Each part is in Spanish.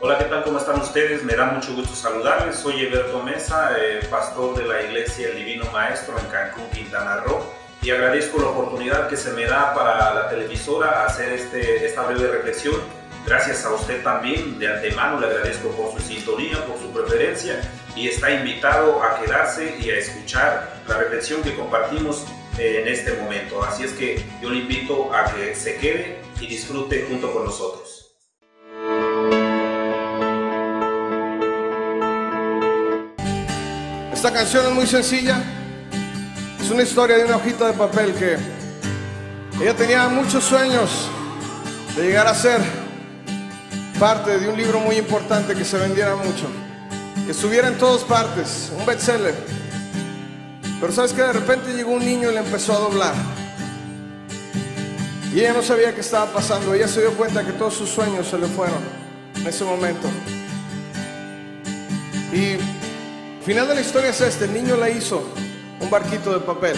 Hola, ¿qué tal? ¿Cómo están ustedes? Me da mucho gusto saludarles. Soy Eberto Mesa, pastor de la Iglesia El Divino Maestro en Cancún, Quintana Roo, y agradezco la oportunidad que se me da para la televisora hacer esta breve reflexión. Gracias a usted también, de antemano le agradezco por su sintonía, por su preferencia, y está invitado a quedarse y a escuchar la reflexión que compartimos en este momento. Así es que yo le invito a que se quede y disfrute junto con nosotros. Esta canción es muy sencilla. Es una historia de una hojita de papel que ella tenía muchos sueños de llegar a ser parte de un libro muy importante, que se vendiera mucho, que estuviera en todas partes, un bestseller. Pero sabes que de repente llegó un niño y le empezó a doblar, y ella no sabía qué estaba pasando. Ella se dio cuenta que todos sus sueños se le fueron en ese momento. Y el final de la historia es este: el niño le hizo un barquito de papel,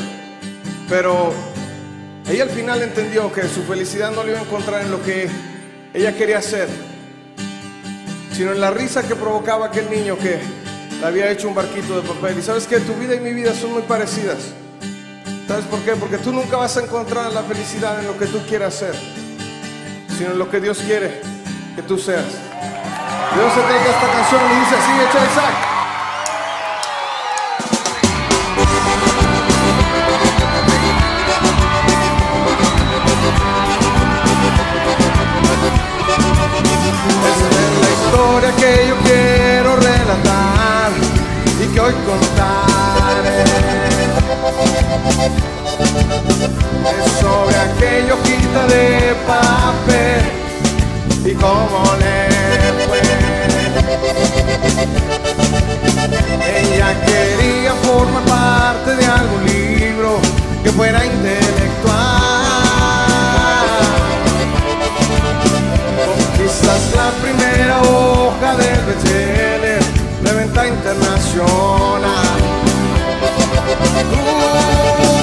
pero ella al final entendió que su felicidad no la iba a encontrar en lo que ella quería hacer, sino en la risa que provocaba aquel niño que le había hecho un barquito de papel. Y sabes que tu vida y mi vida son muy parecidas. ¿Sabes por qué? Porque tú nunca vas a encontrar la felicidad en lo que tú quieras hacer, sino en lo que Dios quiere que tú seas. Dios se trata esta canción y dice así: echa el sac. Que yo quiero relatar y que hoy contaré es sobre aquella hojita de papel y cómo le fue. Ella quería formar parte de algún libro que fuera intelectual. Quizás la primera hoja del bestseller de venta internacional.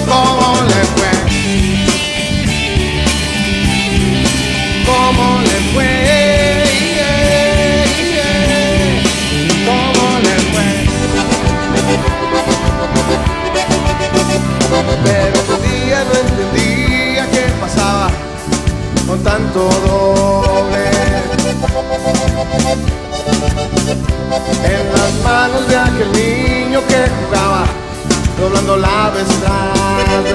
¿Cómo le fue? ¿Cómo le fue? ¿Cómo le fue? Pero un día no entendía qué pasaba con tanto doble en las manos de aquel niño que jugaba doblando la vestrade.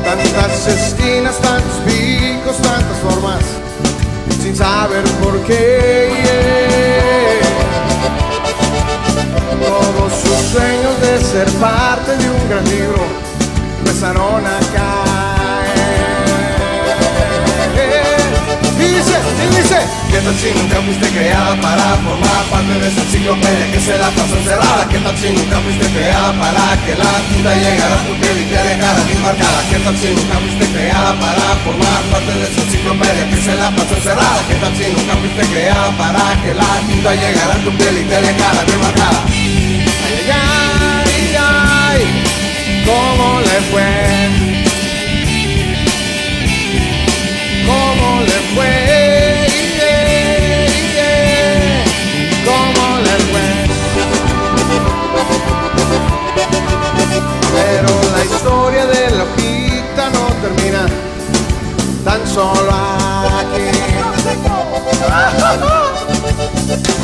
Tantas esquinas, tantos picos, tantas formas, sin saber por qué. Todos sus sueños de ser parte de un gran libro empezaron a caer. Y dice, ¿qué tal si nunca fuiste creada para formar parte de esa enciclopedia que se la pasó encerrada? ¿Qué tal si nunca fuiste creada para que la tinta llegara a tu piel y te dejara bien marcada? ¿Qué tal si nunca fuiste creada para formar parte de esa enciclopedia que se la pasó encerrada? ¿Qué tal si nunca fuiste creada para que la tinta llegara a tu piel y te dejara bien marcada? Ay, ay, ay, ay, ¿cómo le fue? ¿Cómo le fue? ¿Cómo le fue? Pero la historia de la hojita no termina tan solo aquí,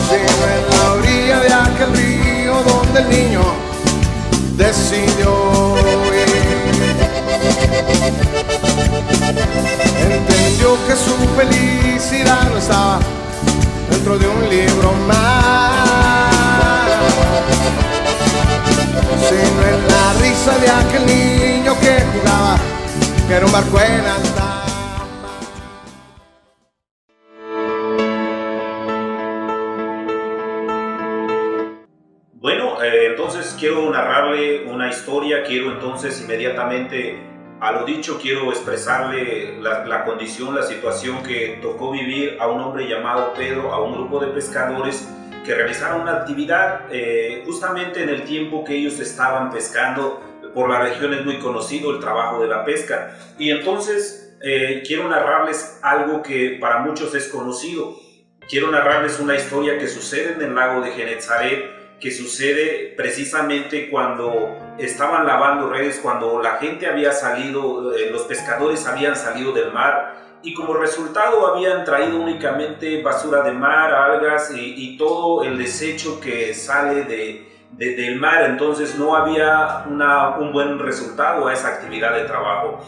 sino en la orilla de aquel río donde el niño decidió ir. Entendió que su felicidad no estaba dentro de un libro más, sino en la risa de aquel niño que jugaba, que era un barco en alta. Bueno, entonces quiero narrarle una historia. Quiero entonces inmediatamente, a lo dicho, quiero expresarle la condición, la situación que tocó vivir a un hombre llamado Pedro, a un grupo de pescadores que realizaron una actividad justamente en el tiempo que ellos estaban pescando. Por la región es muy conocido el trabajo de la pesca, y entonces quiero narrarles algo que para muchos es conocido. Quiero narrarles una historia que sucede en el lago de Genezaret, que sucede precisamente cuando estaban lavando redes, cuando la gente había salido, los pescadores habían salido del mar y como resultado habían traído únicamente basura de mar, algas y todo el desecho que sale del mar. Entonces no había un buen resultado a esa actividad de trabajo.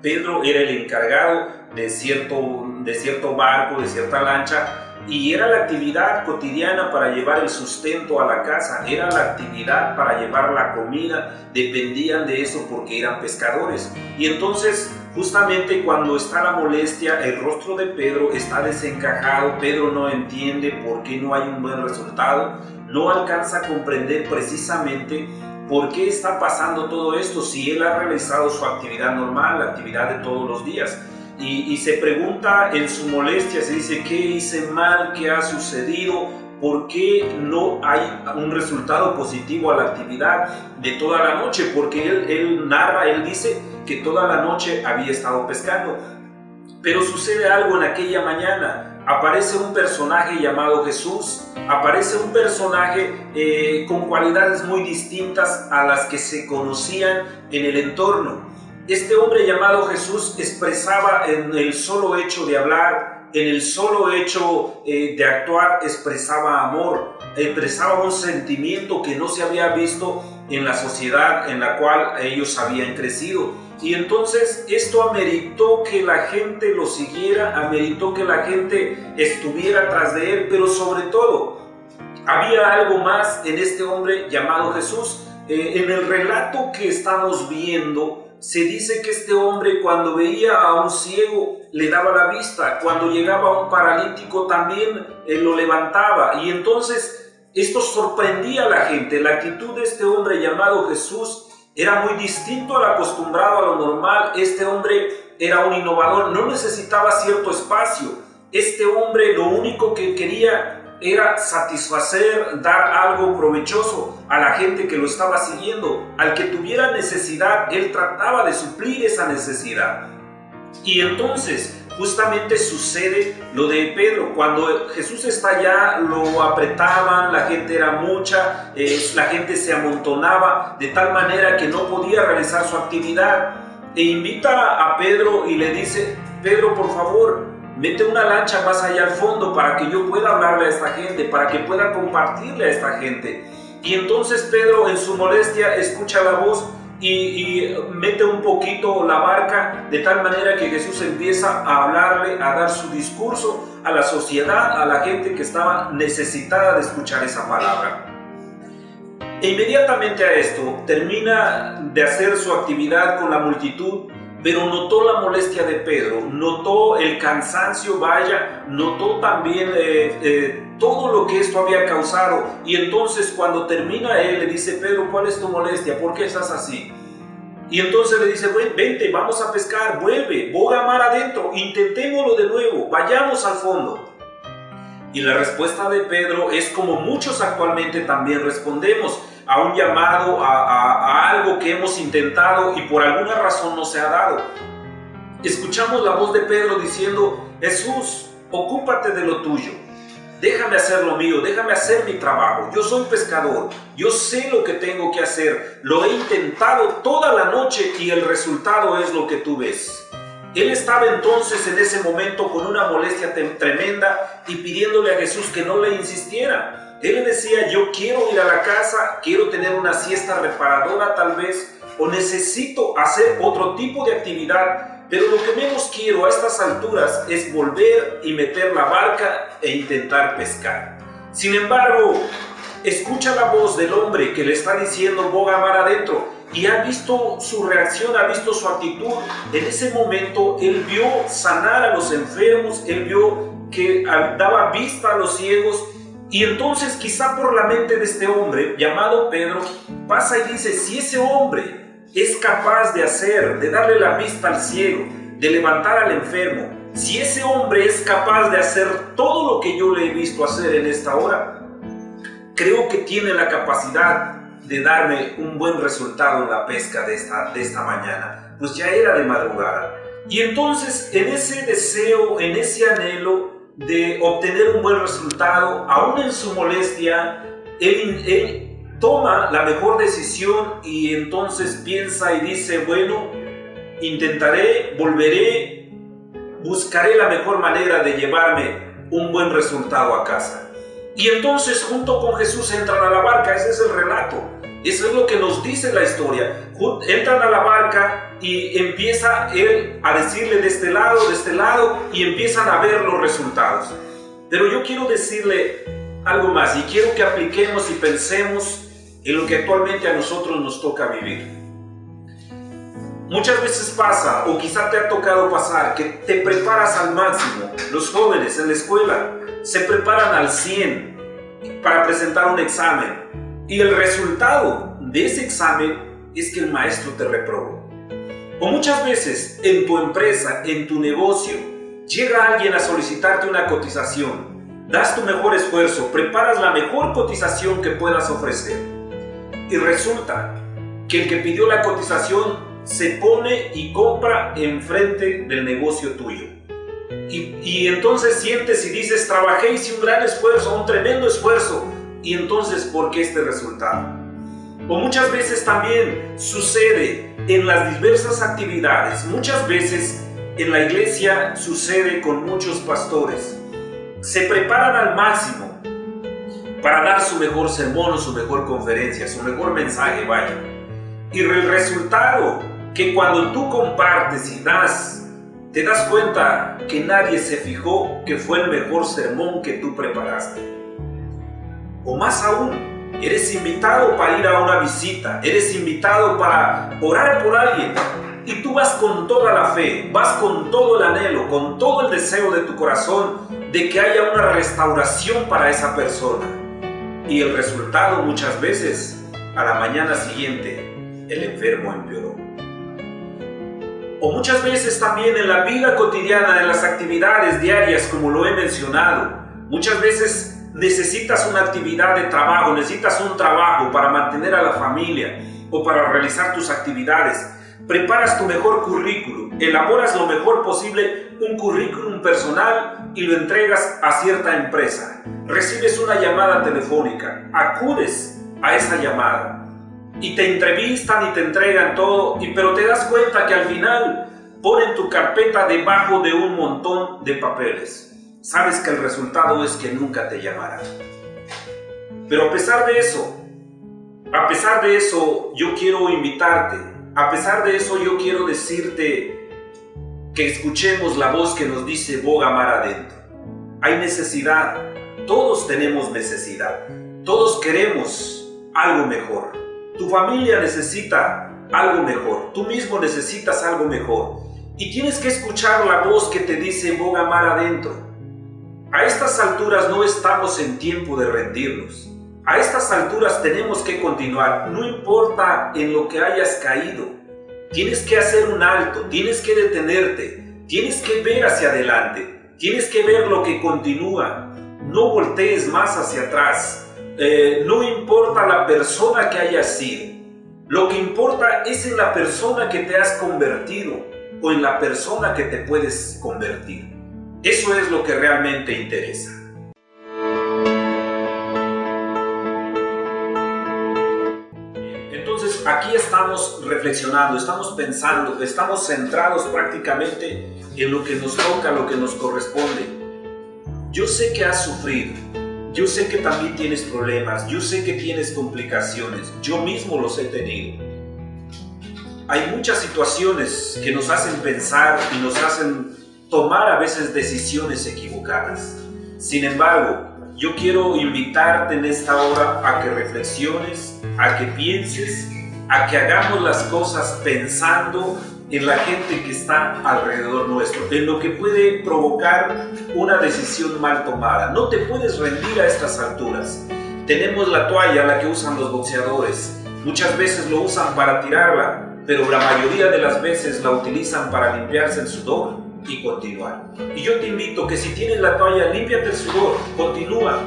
Pedro era el encargado de cierto barco, de cierta lancha, y era la actividad cotidiana para llevar el sustento a la casa, era la actividad para llevar la comida, dependían de eso porque eran pescadores. Y entonces, justamente cuando está la molestia, el rostro de Pedro está desencajado, Pedro no entiende por qué no hay un buen resultado, no alcanza a comprender precisamente por qué está pasando todo esto si él ha realizado su actividad normal, la actividad de todos los días. Y se pregunta en su molestia, se dice, ¿qué hice mal? ¿Qué ha sucedido? ¿Por qué no hay un resultado positivo a la actividad de toda la noche? Porque él narra, él dice que toda la noche había estado pescando. Pero sucede algo en aquella mañana. Aparece un personaje llamado Jesús, aparece un personaje con cualidades muy distintas a las que se conocían en el entorno. Este hombre llamado Jesús expresaba en el solo hecho de hablar, en el solo hecho de actuar, expresaba amor, expresaba un sentimiento que no se había visto en la sociedad en la cual ellos habían crecido. Y entonces esto ameritó que la gente lo siguiera, ameritó que la gente estuviera tras de él, pero sobre todo había algo más en este hombre llamado Jesús. En el relato que estamos viendo, se dice que este hombre cuando veía a un ciego le daba la vista, cuando llegaba a un paralítico también lo levantaba, y entonces esto sorprendía a la gente. La actitud de este hombre llamado Jesús era muy distinto al acostumbrado, a lo normal. Este hombre era un innovador, no necesitaba cierto espacio. Este hombre lo único que quería era satisfacer, dar algo provechoso a la gente que lo estaba siguiendo. Al que tuviera necesidad, él trataba de suplir esa necesidad. Y entonces justamente sucede lo de Pedro. Cuando Jesús está allá, lo apretaban, la gente era mucha, la gente se amontonaba de tal manera que no podía realizar su actividad. E invita a Pedro y le dice, Pedro, por favor, mete una lancha más allá al fondo para que yo pueda hablarle a esta gente, para que pueda compartirle a esta gente. Y entonces Pedro, en su molestia, escucha la voz y mete un poquito la barca, de tal manera que Jesús empieza a hablarle, a dar su discurso a la sociedad, a la gente que estaba necesitada de escuchar esa palabra. E inmediatamente a esto termina de hacer su actividad con la multitud, pero notó la molestia de Pedro, notó el cansancio, notó también todo lo que esto había causado. Y entonces cuando termina él le dice, Pedro, ¿cuál es tu molestia? ¿Por qué estás así? Y entonces le dice, vente, vamos a pescar, vuelve, boga mar adentro, intentémoslo de nuevo, vayamos al fondo. Y la respuesta de Pedro es como muchos actualmente también respondemos, a un llamado, a algo que hemos intentado y por alguna razón no se ha dado. Escuchamos la voz de Pedro diciendo, Jesús, ocúpate de lo tuyo, déjame hacer lo mío, déjame hacer mi trabajo, yo soy pescador, yo sé lo que tengo que hacer, lo he intentado toda la noche y el resultado es lo que tú ves. Él estaba entonces en ese momento con una molestia tremenda y pidiéndole a Jesús que no le insistiera. Él le decía, yo quiero ir a la casa, quiero tener una siesta reparadora tal vez, o necesito hacer otro tipo de actividad, pero lo que menos quiero a estas alturas es volver y meter la barca e intentar pescar. Sin embargo, escucha la voz del hombre que le está diciendo, boga mar adentro, y ha visto su reacción, ha visto su actitud. En ese momento él vio sanar a los enfermos, él vio que daba vista a los ciegos. Y entonces quizá por la mente de este hombre llamado Pedro pasa y dice, si ese hombre es capaz de darle la vista al ciego, de levantar al enfermo, si ese hombre es capaz de hacer todo lo que yo le he visto hacer en esta hora, creo que tiene la capacidad de darme un buen resultado en la pesca de esta mañana. Pues ya era de madrugada. Y entonces en ese deseo, en ese anhelo de obtener un buen resultado, aún en su molestia, él toma la mejor decisión y entonces piensa y dice, bueno, intentaré, volveré, buscaré la mejor manera de llevarme un buen resultado a casa. Y entonces junto con Jesús entran a la barca. Ese es el relato, eso es lo que nos dice la historia. Entran a la barca y empieza él a decirle de este lado, y empiezan a ver los resultados. Pero yo quiero decirle algo más, y quiero que apliquemos y pensemos en lo que actualmente a nosotros nos toca vivir. Muchas veces pasa, o quizá te ha tocado pasar, que te preparas al máximo. Los jóvenes en la escuela se preparan al 100 para presentar un examen, y el resultado de ese examen es que el maestro te reprobó. O muchas veces en tu empresa, en tu negocio, llega alguien a solicitarte una cotización. Das tu mejor esfuerzo, preparas la mejor cotización que puedas ofrecer. Y resulta que el que pidió la cotización se pone y compra enfrente del negocio tuyo. Y entonces sientes y dices, trabajé, hice un gran esfuerzo, un tremendo esfuerzo. Y entonces, ¿por qué este resultado? O muchas veces también sucede en las diversas actividades. Muchas veces en la iglesia sucede con muchos pastores. Se preparan al máximo para dar su mejor sermón o su mejor conferencia, su mejor mensaje, vaya. Y el resultado, que cuando tú compartes y das, te das cuenta que nadie se fijó que fue el mejor sermón que tú preparaste. O más aún, eres invitado para ir a una visita, eres invitado para orar por alguien, y tú vas con toda la fe, vas con todo el anhelo, con todo el deseo de tu corazón de que haya una restauración para esa persona. Y el resultado muchas veces, a la mañana siguiente, el enfermo empeoró. O muchas veces también en la vida cotidiana, en las actividades diarias, como lo he mencionado, muchas veces necesitas una actividad de trabajo, necesitas un trabajo para mantener a la familia o para realizar tus actividades. Preparas tu mejor currículum, elaboras lo mejor posible un currículum personal y lo entregas a cierta empresa. Recibes una llamada telefónica, acudes a esa llamada y te entrevistan y te entregan todo, pero te das cuenta que al final ponen tu carpeta debajo de un montón de papeles. Sabes que el resultado es que nunca te llamarán. Pero a pesar de eso, yo quiero invitarte, a pesar de eso yo quiero decirte que escuchemos la voz que nos dice boga mar adentro. Hay necesidad, todos tenemos necesidad, todos queremos algo mejor. Tu familia necesita algo mejor, tú mismo necesitas algo mejor. Y tienes que escuchar la voz que te dice boga mar adentro. A estas alturas no estamos en tiempo de rendirnos. A estas alturas tenemos que continuar, no importa en lo que hayas caído. Tienes que hacer un alto, tienes que detenerte, tienes que ver hacia adelante, tienes que ver lo que continúa. No voltees más hacia atrás. No importa la persona que hayas sido. Lo que importa es en la persona que te has convertido o en la persona que te puedes convertir. Eso es lo que realmente interesa. Entonces aquí estamos reflexionando, estamos pensando, estamos centrados prácticamente en lo que nos toca, lo que nos corresponde. Yo sé que has sufrido, yo sé que también tienes problemas, yo sé que tienes complicaciones, yo mismo los he tenido. Hay muchas situaciones que nos hacen pensar y nos hacen tomar a veces decisiones equivocadas. Sin embargo, yo quiero invitarte en esta hora a que reflexiones, a que pienses, a que hagamos las cosas pensando en la gente que está alrededor nuestro, en lo que puede provocar una decisión mal tomada. No te puedes rendir a estas alturas. Tenemos la toalla, la que usan los boxeadores. Muchas veces lo usan para tirarla, pero la mayoría de las veces la utilizan para limpiarse el sudor y continuar. Y yo te invito que si tienes la toalla, límpiate el sudor, continúa,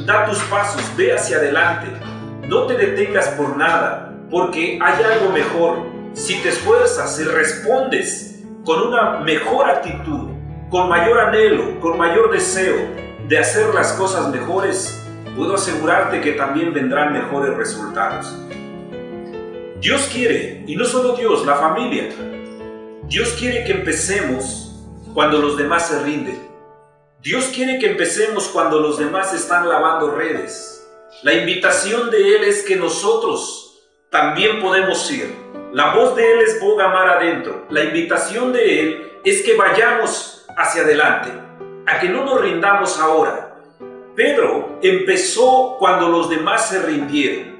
da tus pasos, ve hacia adelante, no te detengas por nada, porque hay algo mejor. Si te esfuerzas, si respondes con una mejor actitud, con mayor anhelo, con mayor deseo de hacer las cosas mejores, puedo asegurarte que también vendrán mejores resultados. Dios quiere, y no solo Dios, la familia. Dios quiere que empecemos cuando los demás se rinden. Dios quiere que empecemos cuando los demás están lavando redes. La invitación de Él es que nosotros también podemos ir. La voz de Él es boga mar adentro. La invitación de Él es que vayamos hacia adelante, a que no nos rindamos ahora. Pedro empezó cuando los demás se rindieron.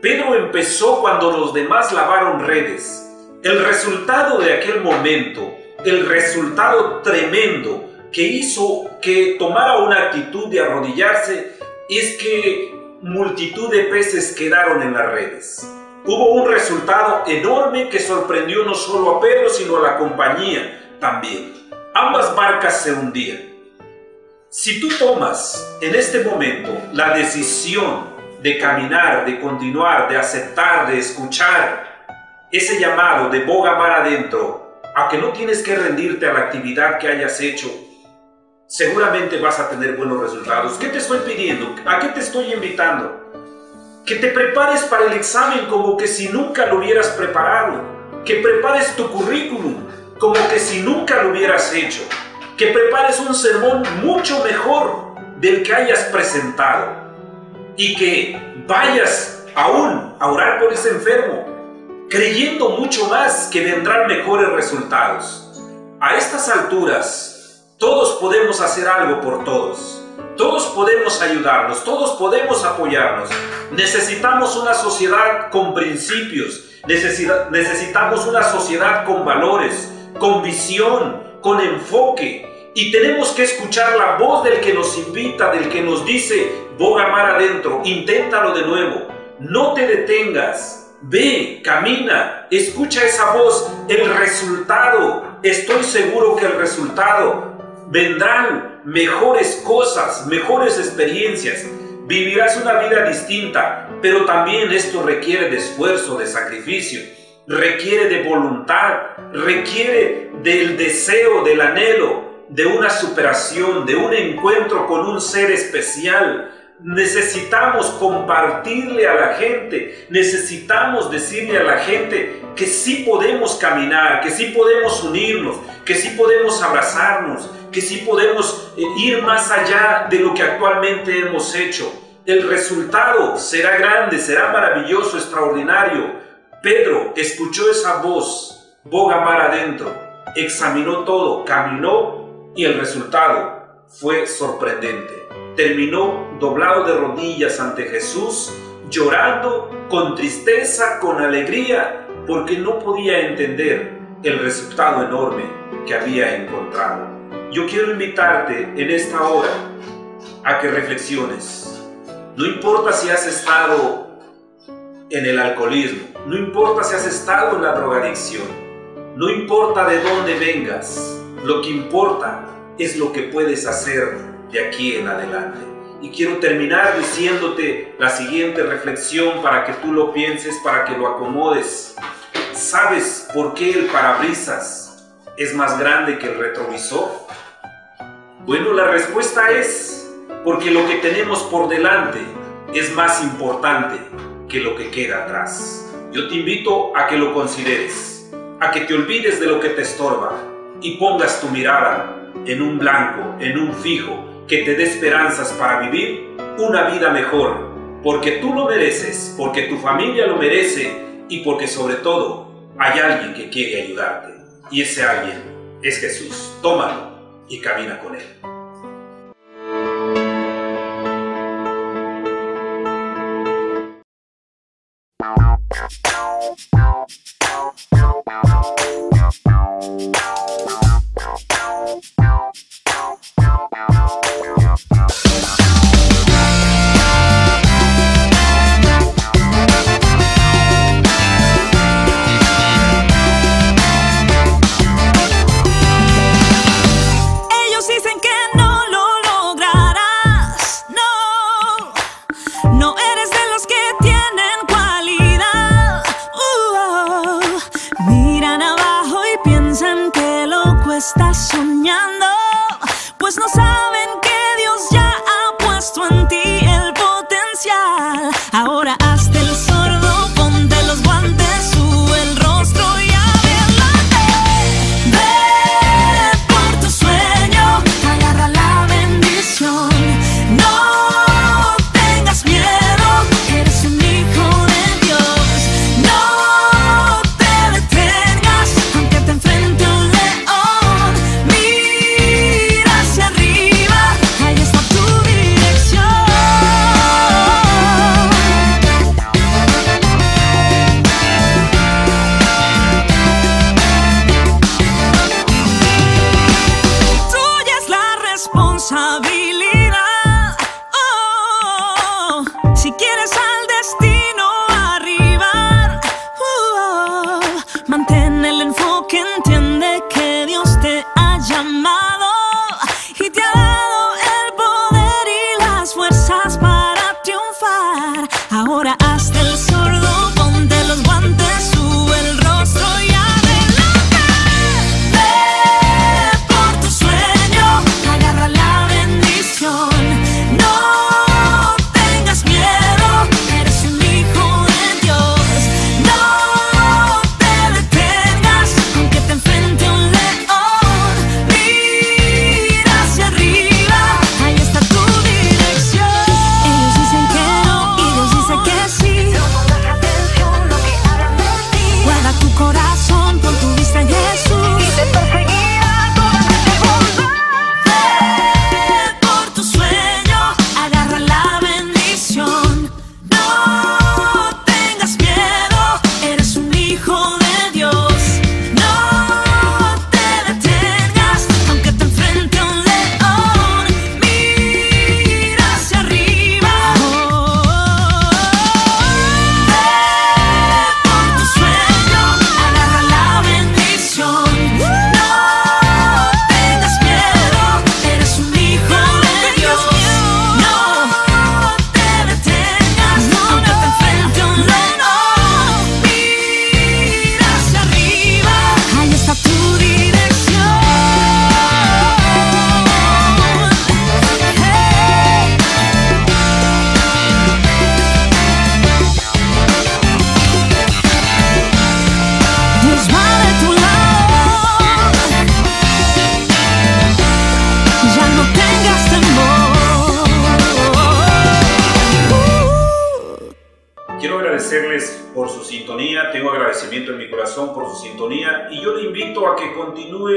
Pedro empezó cuando los demás lavaron redes. El resultado de aquel momento, el resultado tremendo que hizo que tomara una actitud de arrodillarse, es que multitud de peces quedaron en las redes. Hubo un resultado enorme que sorprendió no solo a Pedro, sino a la compañía también. Ambas barcas se hundían. Si tú tomas en este momento la decisión de caminar, de continuar, de aceptar, de escuchar ese llamado de boga mar adentro, a que no tienes que rendirte a la actividad que hayas hecho, seguramente vas a tener buenos resultados. ¿Qué te estoy pidiendo? ¿A qué te estoy invitando? Que te prepares para el examen como que si nunca lo hubieras preparado, que prepares tu currículum como que si nunca lo hubieras hecho, que prepares un sermón mucho mejor del que hayas presentado y que vayas aún a orar por ese enfermo, creyendo mucho más que vendrán mejores resultados. A estas alturas, todos podemos hacer algo por todos. Todos podemos ayudarnos, todos podemos apoyarnos. Necesitamos una sociedad con principios, necesitamos una sociedad con valores, con visión, con enfoque. Y tenemos que escuchar la voz del que nos invita, del que nos dice, boga mar adentro, inténtalo de nuevo, no te detengas, ve, camina, escucha esa voz. El resultado, estoy seguro que el resultado, vendrán mejores cosas, mejores experiencias, vivirás una vida distinta, pero también esto requiere de esfuerzo, de sacrificio, requiere de voluntad, requiere del deseo, del anhelo, de una superación, de un encuentro con un ser especial. Necesitamos compartirle a la gente, necesitamos decirle a la gente que sí podemos caminar, que sí podemos unirnos, que sí podemos abrazarnos, que sí podemos ir más allá de lo que actualmente hemos hecho. El resultado será grande, será maravilloso, extraordinario. Pedro escuchó esa voz, boga mar adentro, examinó todo, caminó y el resultado fue sorprendente. Terminó doblado de rodillas ante Jesús, llorando, con tristeza, con alegría, porque no podía entender el resultado enorme que había encontrado. Yo quiero invitarte en esta hora a que reflexiones. No importa si has estado en el alcoholismo, no importa si has estado en la drogadicción, no importa de dónde vengas, lo que importa es lo que puedes hacer de aquí en adelante. Y quiero terminar diciéndote la siguiente reflexión para que tú lo pienses, para que lo acomodes. ¿Sabes por qué el parabrisas es más grande que el retrovisor? Bueno, la respuesta es porque lo que tenemos por delante es más importante que lo que queda atrás. Yo te invito a que lo consideres, a que te olvides de lo que te estorba y pongas tu mirada en un blanco, en un fijo, que te dé esperanzas para vivir una vida mejor, porque tú lo mereces, porque tu familia lo merece y porque sobre todo hay alguien que quiere ayudarte, y ese alguien es Jesús. Tómalo y camina con Él. Ellos dicen que responsabilidad. Si quieres al destino arribar, mantén el enfoque, entiende que Dios te ha llamado y te ha dado el poder y las fuerzas para triunfar. Ahora hazte el sordo, ponte los guantes, sube el rostro y adelante. Ve por tu sueño, agarra la bendición. No tengas miedo, eres un hijo de Dios. No te detengas, aunque te enfrente un león. Mira hacia arriba, ahí está tu dirección. Ellos dicen que no y Dios dice que sí. No pongas atención lo que hablan de ti. Guarda tu corazón, pon tu vista en Jesús y te perseguirá todas las segundas. Ve por tu sueño, agarra la bendición. No tengas miedo, eres un hijo de Dios. No te detengas, aunque te enfrente un león. Mira hacia arriba. Ve por tu sueño, agarra la bendición. No tengas miedo, eres un hijo de Dios. No te detengas, aunque te enfrente un león. Mira hacia arriba, ahí está tu dirección. Dios va de tu lado, ya no tengas temor. Quiero agradecerles por su sintonía, tengo agradecimiento en mi corazón por su sintonía y yo le invito a que continúe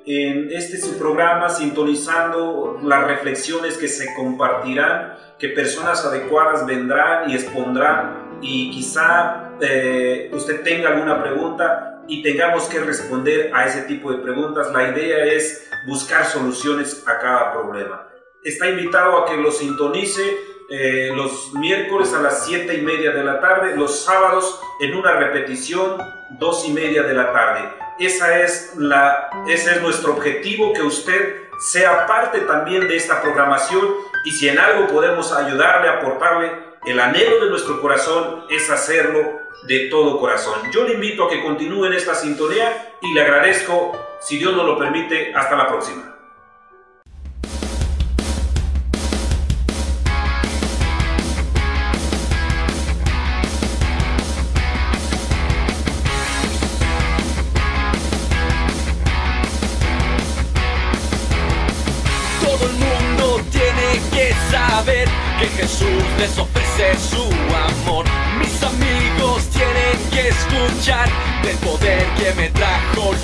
en su programa sintonizando las reflexiones que se compartirán, que personas adecuadas vendrán y expondrán y quizá usted tenga alguna pregunta y tengamos que responder a ese tipo de preguntas. La idea es buscar soluciones a cada problema. Está invitado a que lo sintonice los miércoles a las 7:30 de la tarde, los sábados en una repetición 2:30 de la tarde. Ese es nuestro objetivo, que usted sea parte también de esta programación y si en algo podemos ayudarle, aportarle, el anhelo de nuestro corazón es hacerlo de todo corazón. Yo le invito a que continúe en esta sintonía y le agradezco, si Dios nos lo permite, hasta la próxima. Todo el mundo tiene que saber que Jesús les ofrece su amor. Mis amigos tienen que escuchar del poder que me trajo